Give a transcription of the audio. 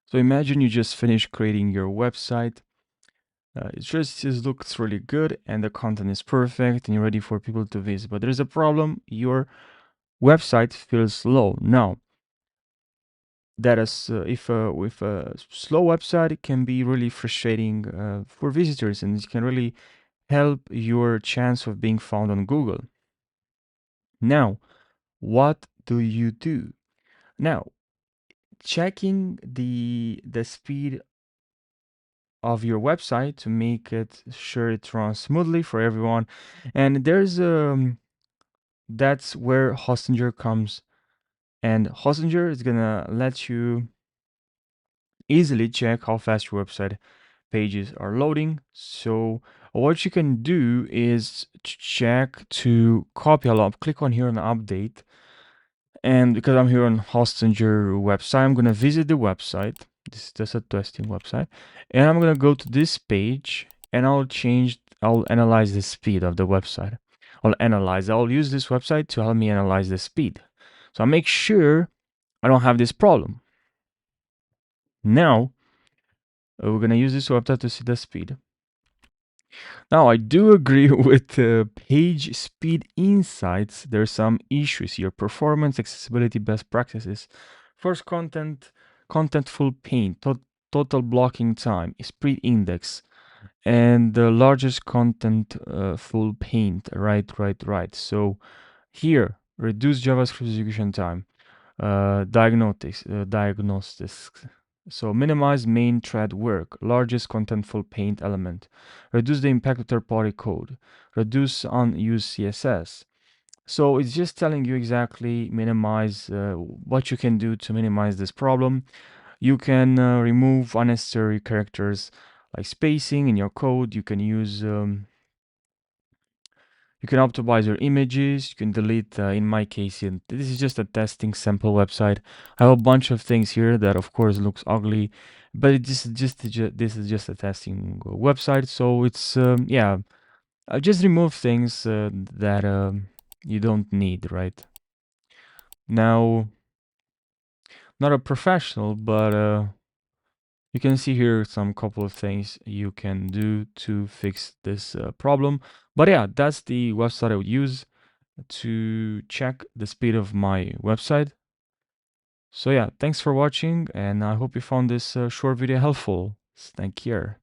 So imagine you just finished creating your website. It just looks really good and the content is perfect and you're ready for people to visit. But there's a problem. Your website feels slow. Now, that is, if with a slow website, it can be really frustrating for visitors and it can really help your chance of being found on Google. Now, what do you do? Now, checking the speed of your website to make it sure it runs smoothly for everyone. And there's that's where Hostinger comes. And Hostinger is gonna let you easily check how fast your website pages are loading. So what you can do is check to copy a lot. Click on here on update. And because I'm here on Hostinger website, I'm gonna visit the website. This is just a testing website. And I'm gonna go to this page and I'll analyze the speed of the website. I'll use this website to help me analyze the speed. So I make sure I don't have this problem. Now, we're gonna use this website to see the speed. Now, I do agree with page speed insights. There's some issues here. Performance, accessibility, best practices. First, contentful paint, total blocking time, speed index, and the largest content full paint. Right. So here, reduce JavaScript execution time. Diagnostics. So minimize main thread work, largest contentful paint element, reduce the impact of third-party code, reduce unused CSS. So it's just telling you exactly minimize what you can do to minimize this problem. You can remove unnecessary characters like spacing in your code. You can use you can optimize your images. You can delete, in my case, and this is just a testing sample website. I have a bunch of things here that, of course, looks ugly, but this is just a testing website. So it's yeah, I just remove things that you don't need, right? Now, not a professional, but you can see here some couple of things you can do to fix this problem. But yeah, that's the website I would use to check the speed of my website. So yeah, thanks for watching and I hope you found this short video helpful. Take care.